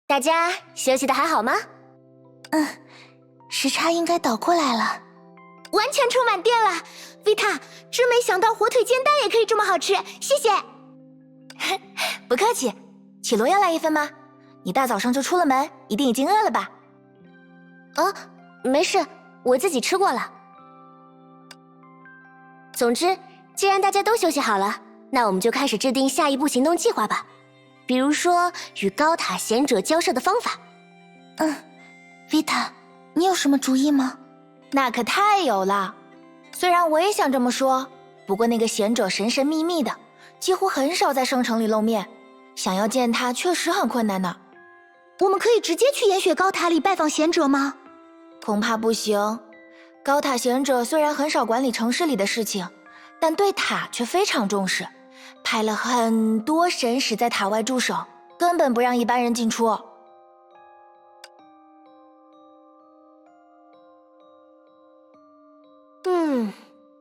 大家休息的还好吗？时差应该倒过来了。完全充满电了 ，Vita， 真没想到火腿煎蛋也可以这么好吃，谢谢。不客气，绮罗要来一份吗？你大早上就出了门，一定已经饿了吧？没事，我自己吃过了。总之，既然大家都休息好了，那我们就开始制定下一步行动计划吧。比如说，与高塔贤者交涉的方法。Vita， 你有什么主意吗？那可太有了。虽然我也想这么说，不过那个贤者神神秘秘的，几乎很少在圣城里露面，想要见他确实很困难呢。我们可以直接去岩雪高塔里拜访贤者吗？恐怕不行。高塔贤者虽然很少管理城市里的事情，但对塔却非常重视，派了很多神使在塔外驻守，根本不让一般人进出。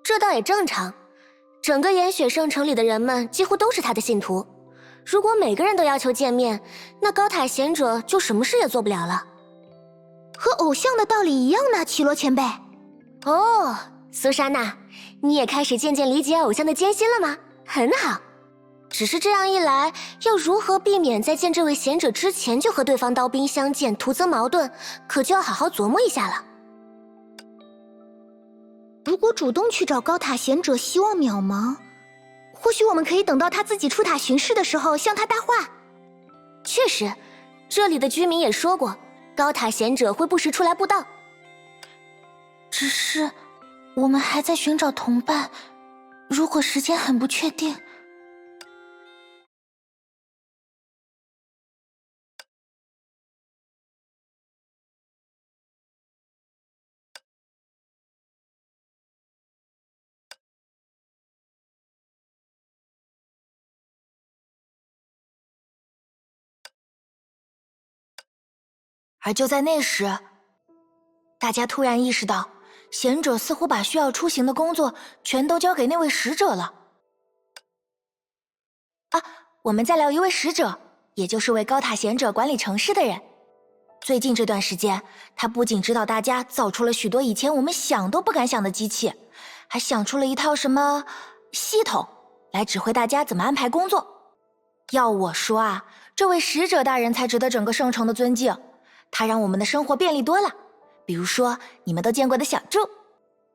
这倒也正常。整个岩雪圣城里的人们几乎都是他的信徒，如果每个人都要求见面，那高塔贤者就什么事也做不了了。和偶像的道理一样呢，绮罗前辈。哦，苏莎娜，你也开始渐渐理解偶像的艰辛了吗？很好。只是这样一来，要如何避免在见这位贤者之前就和对方刀兵相见，徒增矛盾，可就要好好琢磨一下了。如果主动去找高塔贤者，希望渺茫。或许我们可以等到他自己出塔巡视的时候向他搭话。确实，这里的居民也说过，高塔贤者会不时出来布道。只是我们还在寻找同伴，如果时间很不确定。而就在那时，大家突然意识到，贤者似乎把需要出行的工作全都交给那位使者了。我们再聊一位使者，也就是为高塔贤者管理城市的人。最近这段时间，他不仅指导大家造出了许多以前我们想都不敢想的机器，还想出了一套什么系统来指挥大家怎么安排工作。要我说啊，这位使者大人才值得整个圣城的尊敬。他让我们的生活便利多了，比如说你们都见过的小柱。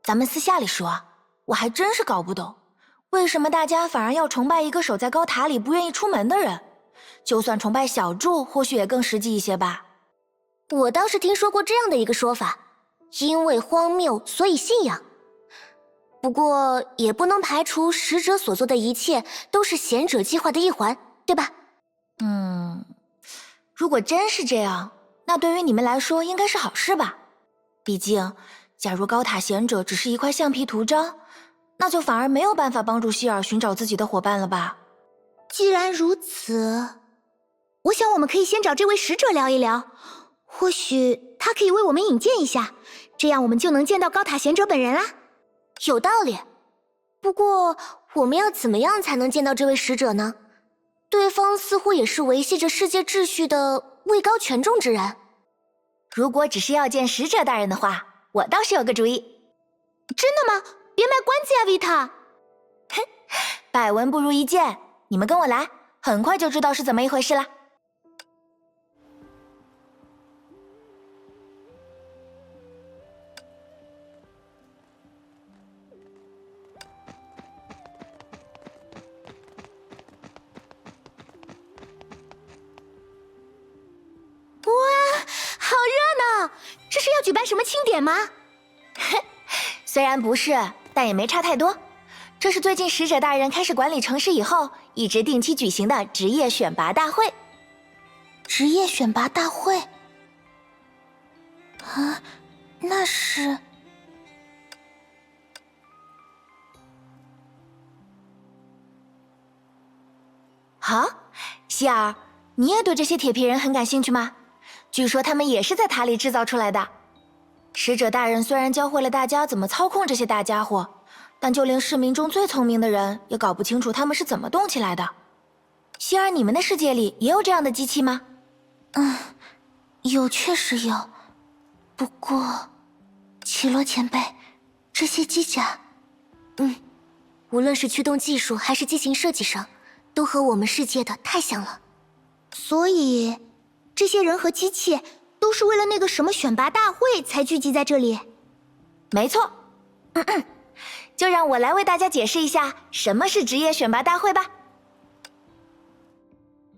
咱们私下里说，我还真是搞不懂，为什么大家反而要崇拜一个守在高塔里不愿意出门的人？就算崇拜小柱，或许也更实际一些吧。我倒是听说过这样的一个说法，因为荒谬，所以信仰。不过也不能排除使者所做的一切都是贤者计划的一环，对吧？如果真是这样，那对于你们来说应该是好事吧？毕竟，假如高塔贤者只是一块橡皮图章，那就反而没有办法帮助希尔寻找自己的伙伴了吧？既然如此，我想我们可以先找这位使者聊一聊，或许他可以为我们引荐一下，这样我们就能见到高塔贤者本人啦。有道理。不过，我们要怎么样才能见到这位使者呢？对方似乎也是维系着世界秩序的位高权重之人。如果只是要见使者大人的话，我倒是有个主意。真的吗？别卖关子呀，Vita。百闻不如一见，你们跟我来，很快就知道是怎么一回事啦。好热闹！这是要举办什么庆典吗？虽然不是，但也没差太多。这是最近使者大人开始管理城市以后，一直定期举行的职业选拔大会。职业选拔大会？那是……希尔，你也对这些铁皮人很感兴趣吗？据说他们也是在塔里制造出来的。使者大人虽然教会了大家怎么操控这些大家伙，但就连市民中最聪明的人也搞不清楚他们是怎么动起来的。希尔，你们的世界里也有这样的机器吗？有确实有，不过，奇罗前辈，这些机甲，无论是驱动技术还是机型设计上，都和我们世界的太像了。所以这些人和机器都是为了那个什么选拔大会才聚集在这里。没错，就让我来为大家解释一下什么是职业选拔大会吧。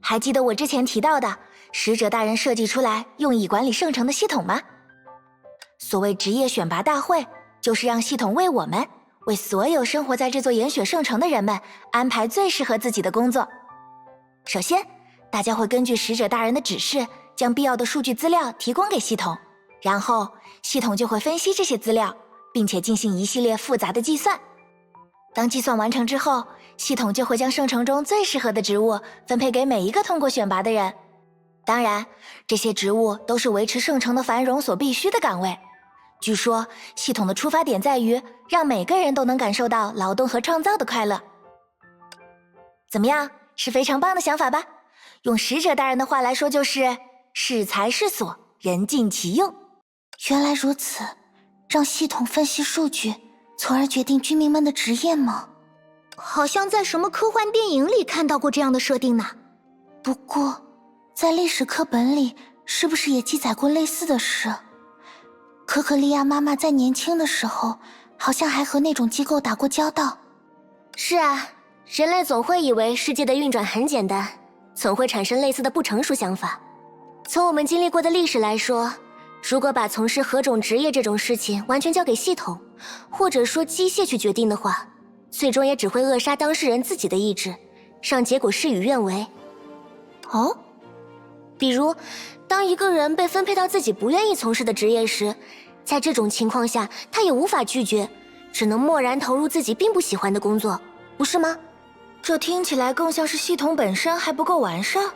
还记得我之前提到的使者大人设计出来用以管理圣城的系统吗？所谓职业选拔大会，就是让系统为我们，为所有生活在这座炎雪圣城的人们安排最适合自己的工作。首先，大家会根据使者大人的指示，将必要的数据资料提供给系统，然后系统就会分析这些资料，并且进行一系列复杂的计算。当计算完成之后，系统就会将圣城中最适合的职务分配给每一个通过选拔的人。当然，这些职务都是维持圣城的繁荣所必须的岗位。据说，系统的出发点在于让每个人都能感受到劳动和创造的快乐。怎么样，是非常棒的想法吧？用使者大人的话来说，就是适才适所，人尽其用。原来如此，让系统分析数据，从而决定居民们的职业吗？好像在什么科幻电影里看到过这样的设定呢。不过，在历史课本里，是不是也记载过类似的事？可可利亚妈妈在年轻的时候，好像还和那种机构打过交道。是啊，人类总会以为世界的运转很简单，总会产生类似的不成熟想法。从我们经历过的历史来说，如果把从事何种职业这种事情完全交给系统，或者说机械去决定的话，最终也只会扼杀当事人自己的意志，让结果事与愿违。哦，比如，当一个人被分配到自己不愿意从事的职业时，在这种情况下，他也无法拒绝，只能默然投入自己并不喜欢的工作，不是吗？这听起来更像是系统本身还不够完善。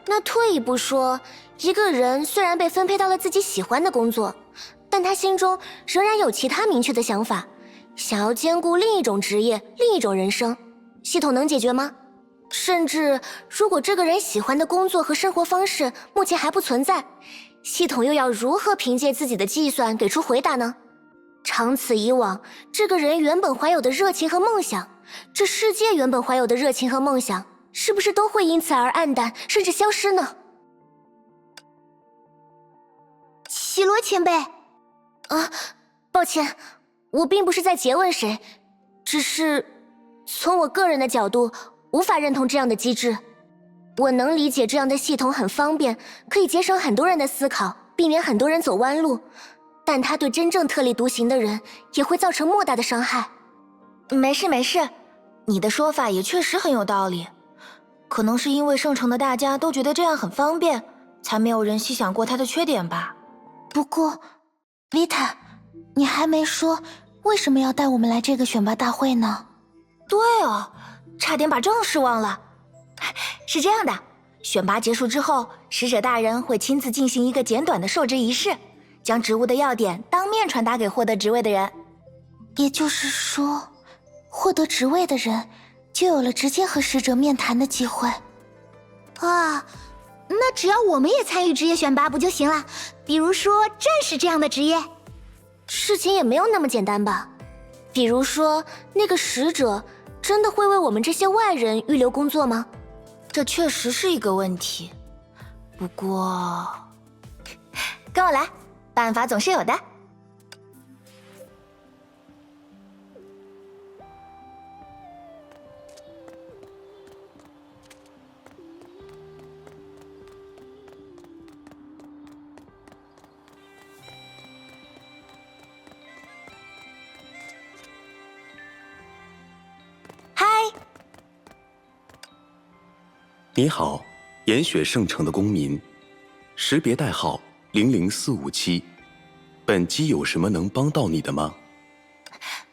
那退一步说，一个人虽然被分配到了自己喜欢的工作，但他心中仍然有其他明确的想法，想要兼顾另一种职业、另一种人生，系统能解决吗？甚至，如果这个人喜欢的工作和生活方式目前还不存在，系统又要如何凭借自己的计算给出回答呢？长此以往，这个人原本怀有的热情和梦想，这世界原本怀有的热情和梦想，是不是都会因此而黯淡，甚至消失呢？奇罗前辈，啊，抱歉，我并不是在诘问谁，只是从我个人的角度，无法认同这样的机制。我能理解这样的系统很方便，可以节省很多人的思考，避免很多人走弯路，但它对真正特立独行的人也会造成莫大的伤害。没事没事，你的说法也确实很有道理。可能是因为圣城的大家都觉得这样很方便，才没有人细想过它的缺点吧。不过，维塔，你还没说为什么要带我们来这个选拔大会呢？对哦，差点把正事忘了。是这样的，选拔结束之后，使者大人会亲自进行一个简短的授职仪式，将职务的要点当面传达给获得职位的人。也就是说，获得职位的人就有了直接和使者面谈的机会。啊，那只要我们也参与职业选拔不就行了？比如说战士这样的职业。事情也没有那么简单吧？比如说，那个使者真的会为我们这些外人预留工作吗？这确实是一个问题。不过，跟我来，办法总是有的。你好，炎雪圣城的公民，识别代号00457，本机有什么能帮到你的吗？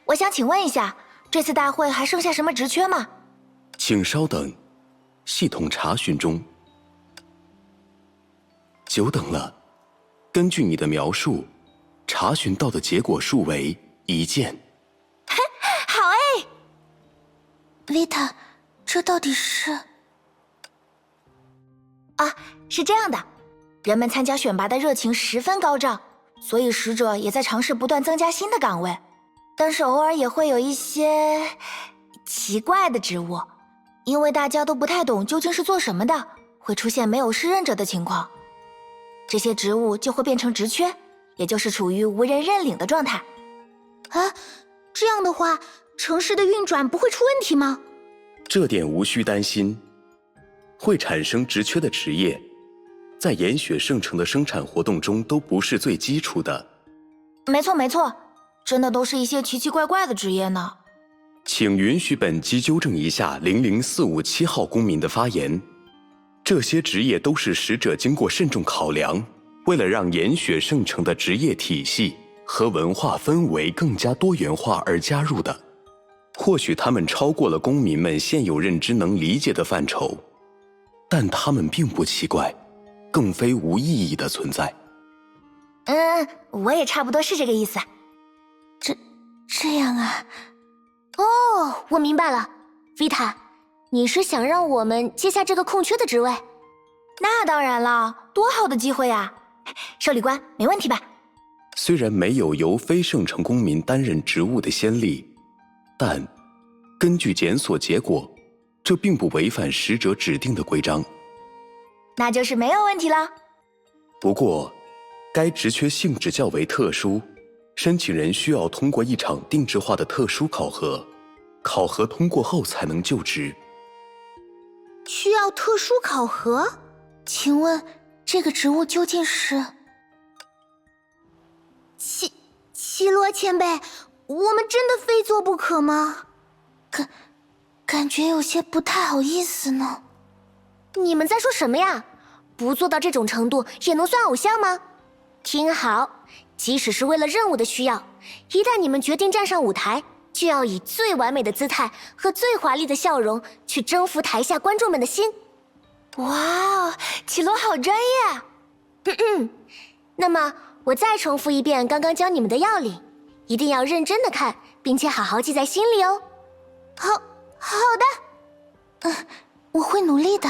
我想请问一下，这次大会还剩下什么职缺吗？请稍等，系统查询中。久等了，根据你的描述，查询到的结果数为1件。好哎！维塔，这到底是？啊，是这样的，人们参加选拔的热情十分高涨，所以使者也在尝试不断增加新的岗位。但是偶尔也会有一些奇怪的职务，因为大家都不太懂究竟是做什么的，会出现没有适任者的情况。这些职务就会变成职缺，也就是处于无人认领的状态。啊，这样的话，城市的运转不会出问题吗？这点无需担心。会产生职缺的职业，在岩雪圣城的生产活动中都不是最基础的。没错没错，真的都是一些奇奇怪怪的职业呢。请允许本机纠正一下00457号公民的发言。这些职业都是使者经过慎重考量，为了让岩雪圣城的职业体系和文化氛围更加多元化而加入的。或许他们超过了公民们现有认知能理解的范畴，但他们并不奇怪，更非无意义的存在。我也差不多是这个意思。这样啊。哦，我明白了，维塔，你是想让我们接下这个空缺的职位？那当然了，多好的机会啊！受理官，没问题吧？虽然没有由非圣城公民担任职务的先例，但根据检索结果，这并不违反使者指定的规章。那就是没有问题了。不过，该职缺性质较为特殊，申请人需要通过一场定制化的特殊考核，考核通过后才能就职。需要特殊考核？请问这个职务究竟是？奇罗前辈，我们真的非做不可吗？感觉有些不太好意思呢。你们在说什么呀？不做到这种程度也能算偶像吗？听好，即使是为了任务的需要，一旦你们决定站上舞台，就要以最完美的姿态和最华丽的笑容去征服台下观众们的心。哇哦，绮罗好专业！那么我再重复一遍刚刚教你们的要领，一定要认真的看，并且好好记在心里哦。好的。我会努力的。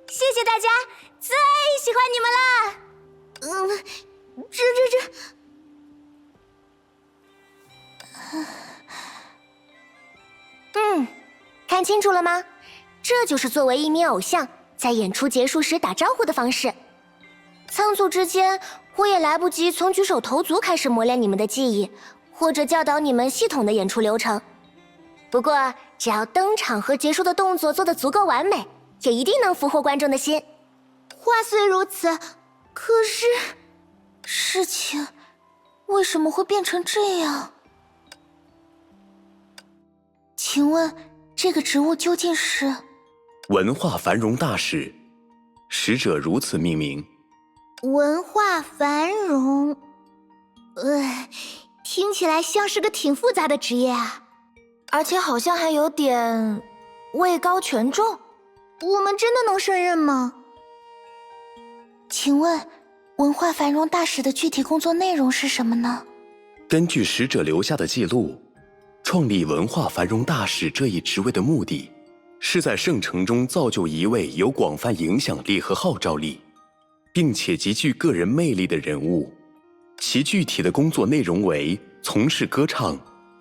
谢谢大家，最喜欢你们了。看清楚了吗？这就是作为一名偶像，在演出结束时打招呼的方式。仓促之间，我也来不及从举手投足开始磨练你们的技艺，或者教导你们系统的演出流程。不过，只要登场和结束的动作做得足够完美，也一定能俘获观众的心。话虽如此，可是事情为什么会变成这样？请问这个职务究竟是？文化繁荣大使，使者如此命名。文化繁荣，听起来像是个挺复杂的职业啊。而且好像还有点位高权重。我们真的能胜任吗？请问文化繁荣大使的具体工作内容是什么呢？根据使者留下的记录，创立文化繁荣大使这一职位的目的，是在圣城中造就一位有广泛影响力和号召力，并且极具个人魅力的人物。其具体的工作内容为从事歌唱、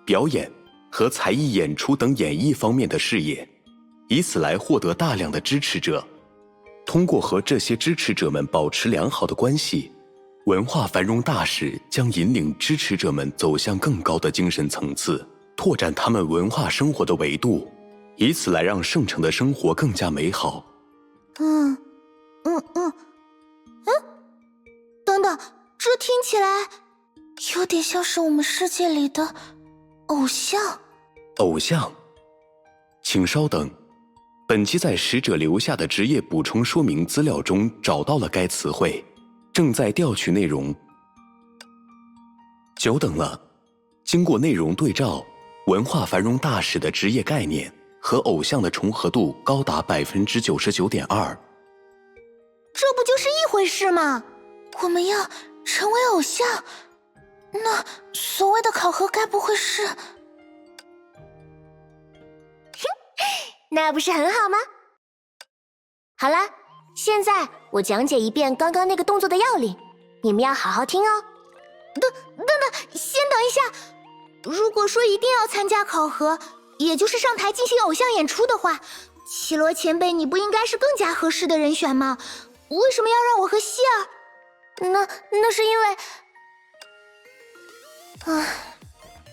表演和才艺演出等演艺方面的事业，以此来获得大量的支持者。通过和这些支持者们保持良好的关系，文化繁荣大使将引领支持者们走向更高的精神层次，拓展他们文化生活的维度，以此来让圣城的生活更加美好。等等，这听起来有点像是我们世界里的偶像。偶像？请稍等，本期在使者留下的职业补充说明资料中找到了该词汇，正在调取内容。久等了，经过内容对照，文化繁荣大使的职业概念和偶像的重合度高达 99.2%。这不就是一回事吗？我们要成为偶像，那所谓的考核该不会是……那不是很好吗？好了，现在我讲解一遍刚刚那个动作的要领，你们要好好听哦。先等一下。如果说一定要参加考核，也就是上台进行偶像演出的话，绮罗前辈，你不应该是更加合适的人选吗？为什么要让我和希儿？那是因为，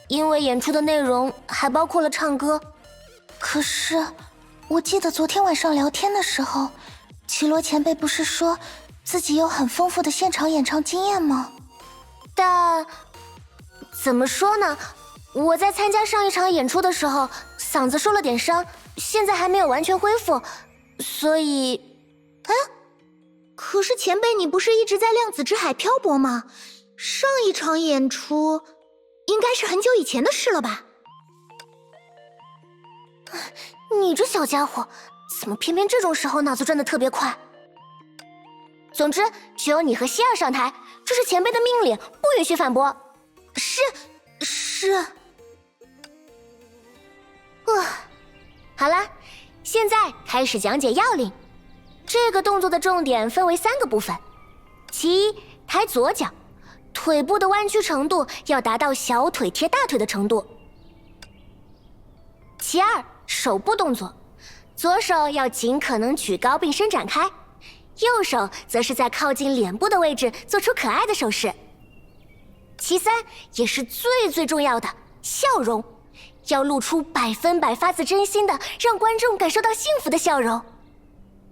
因为演出的内容还包括了唱歌。可是，我记得昨天晚上聊天的时候，绮罗前辈不是说自己有很丰富的现场演唱经验吗？但怎么说呢？我在参加上一场演出的时候，嗓子受了点伤，现在还没有完全恢复，所以……可是前辈，你不是一直在量子之海漂泊吗？上一场演出应该是很久以前的事了吧？你这小家伙，怎么偏偏这种时候脑子转得特别快？总之，只有你和希儿上台，这是前辈的命令，不允许反驳。是。好了，现在开始讲解要领。这个动作的重点分为3个部分：其一，抬左脚，腿部的弯曲程度要达到小腿贴大腿的程度；其二，手部动作，左手要尽可能举高并伸展开，右手则是在靠近脸部的位置做出可爱的手势；其三，也是最重要的，笑容，要露出100%发自真心的，让观众感受到幸福的笑容。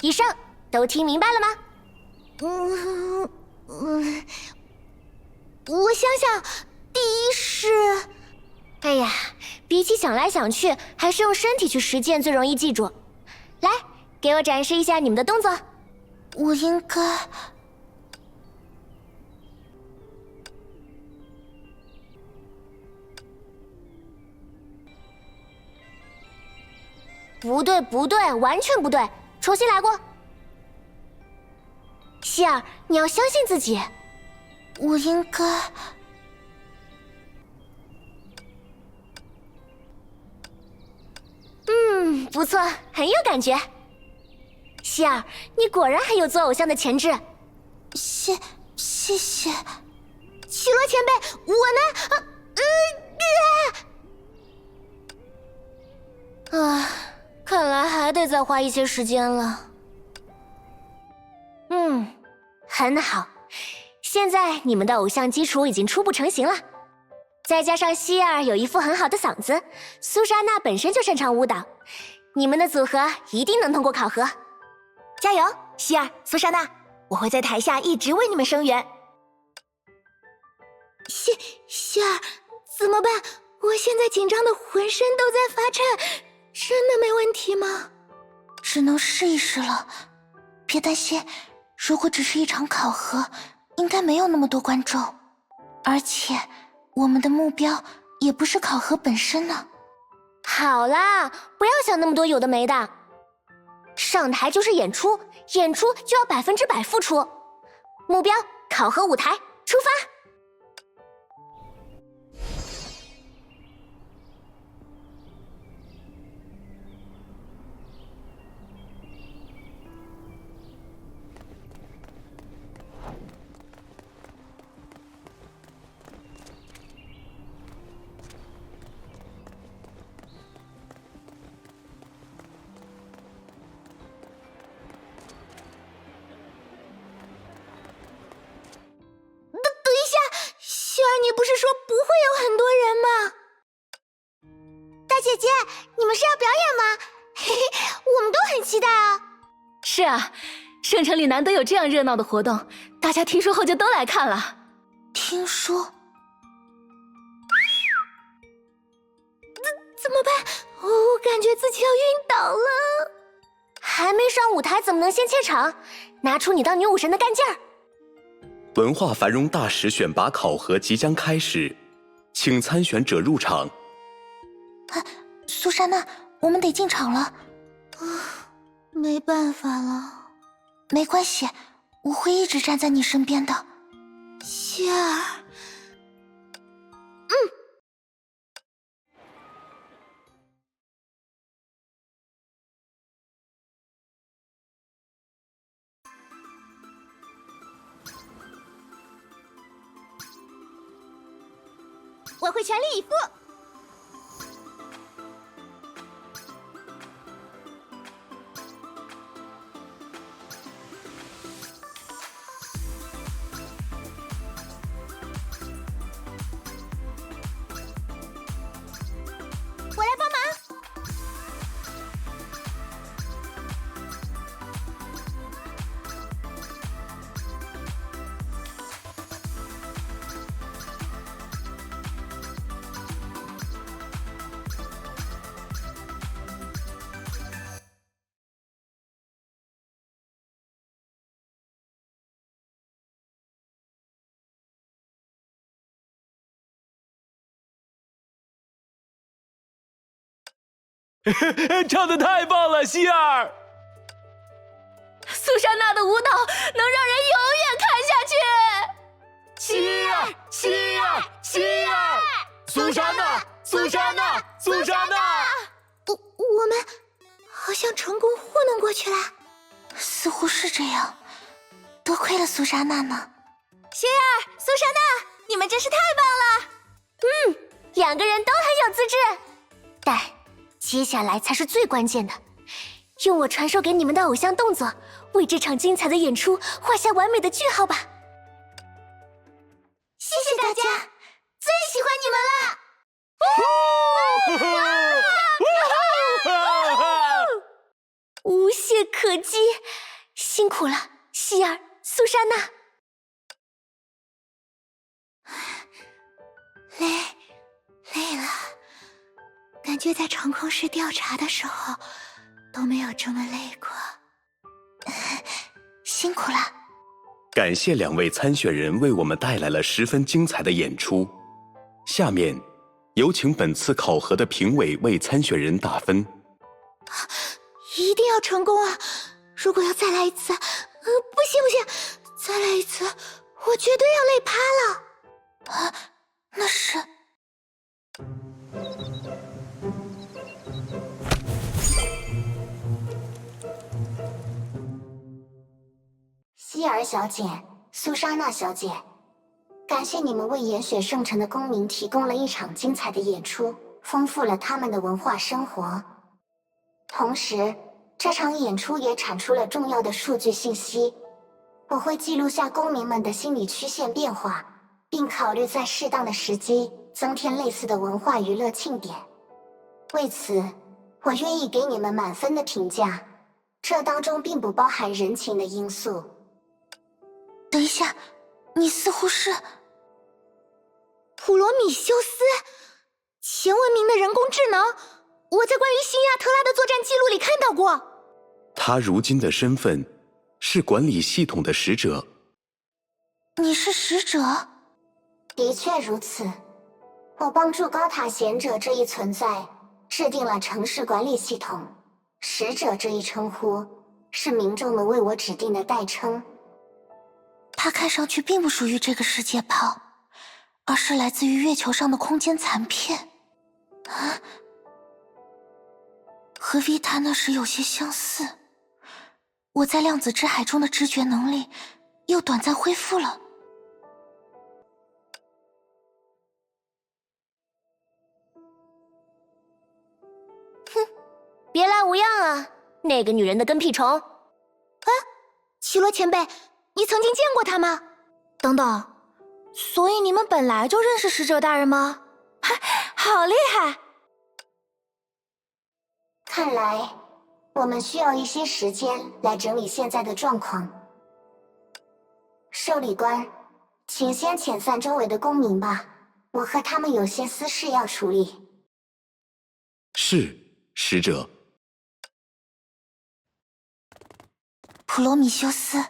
以上都听明白了吗？我想想，第一是……哎呀，比起想来想去，还是用身体去实践最容易记住。来，给我展示一下你们的动作。我应该……不对，完全不对，重新来过。希儿，你要相信自己。我应该……不错，很有感觉。希儿，你果然很有做偶像的潜质。谢谢。绮罗前辈，我呢？看来还得再花一些时间了。很好，现在你们的偶像基础已经初步成型了，再加上希儿有一副很好的嗓子，苏莎娜本身就擅长舞蹈，你们的组合一定能通过考核。加油，希儿、苏莎娜，我会在台下一直为你们声援。希儿，怎么办？我现在紧张的浑身都在发颤，真的没问题吗？只能试一试了。别担心，如果只是一场考核，应该没有那么多观众，而且我们的目标也不是考核本身呢。好啦，不要想那么多有的没的。上台就是演出，演出就要100%付出。目标，考核舞台，出发！希儿，你不是说不会有很多人吗？大姐姐，你们是要表演吗？嘿嘿，我们都很期待啊。是啊，圣城里难得有这样热闹的活动，大家听说后就都来看了。听说？怎么办？我感觉自己要晕倒了。还没上舞台怎么能先怯场？拿出你当女武神的干劲儿！文化繁荣大使选拔考核即将开始，请参选者入场。苏珊娜，我们得进场了。没办法了。没关系，我会一直站在你身边的。希儿。我会全力以赴。我来帮忙。唱得太棒了，希儿！苏珊娜的舞蹈能让人永远看下去。希儿，希儿，希儿！苏珊娜，苏珊娜，苏珊娜！我们好像成功糊弄过去了。似乎是这样，多亏了苏莎娜呢。希儿、苏珊娜，你们真是太棒了！两个人都很有资质，但接下来才是最关键的，用我传授给你们的偶像动作，为这场精彩的演出画下完美的句号吧。谢谢大家，最喜欢你们了。无懈可击，辛苦了，希儿、苏珊娜。累了，感觉在长空室调查的时候都没有这么累过。辛苦了。感谢2位参选人为我们带来了十分精彩的演出。下面，有请本次考核的评委为参选人打分。一定要成功啊！如果要再来一次，不行，再来一次，我绝对要累趴了。啊，那是。希儿小姐、苏莎娜小姐，感谢你们为严雪圣城的公民提供了一场精彩的演出，丰富了他们的文化生活。同时，这场演出也产出了重要的数据信息。我会记录下公民们的心理曲线变化，并考虑在适当的时机增添类似的文化娱乐庆典。为此，我愿意给你们满分的评价，这当中并不包含人情的因素。等一下，你似乎是普罗米修斯，前文明的人工智能。我在关于辛亚特拉的作战记录里看到过。他如今的身份是管理系统的使者。你是使者？的确如此，我帮助高塔贤者这一存在制定了城市管理系统。使者这一称呼是民众们为我指定的代称。它看上去并不属于这个世界炮，而是来自于月球上的空间残片。啊，和维塔那时有些相似。我在量子之海中的知觉能力又短暂恢复了。别来无恙啊，那个女人的跟屁虫。奇罗前辈，你曾经见过她吗？等等，所以你们本来就认识使者大人吗？好厉害！看来我们需要一些时间来整理现在的状况。受理官，请先遣散周围的公民吧，我和他们有些私事要处理。是，使者。普罗米修斯，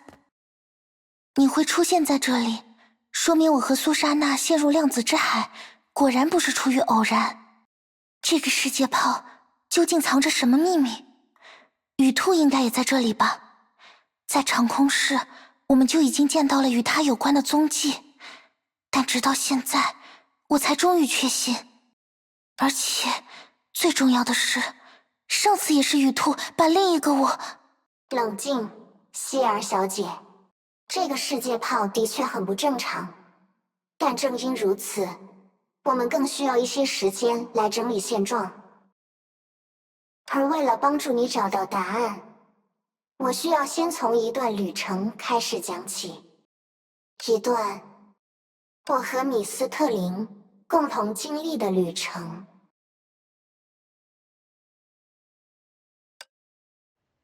你会出现在这里，说明我和苏莎娜陷入量子之海，果然不是出于偶然。这个世界炮究竟藏着什么秘密？雨兔应该也在这里吧？在长空室，我们就已经见到了与他有关的踪迹，但直到现在，我才终于确信。而且，最重要的是，上次也是雨兔把另一个我……冷静，希尔小姐，这个世界炮的确很不正常，但正因如此，我们更需要一些时间来整理现状。而为了帮助你找到答案，我需要先从一段旅程开始讲起，一段我和米斯特林共同经历的旅程。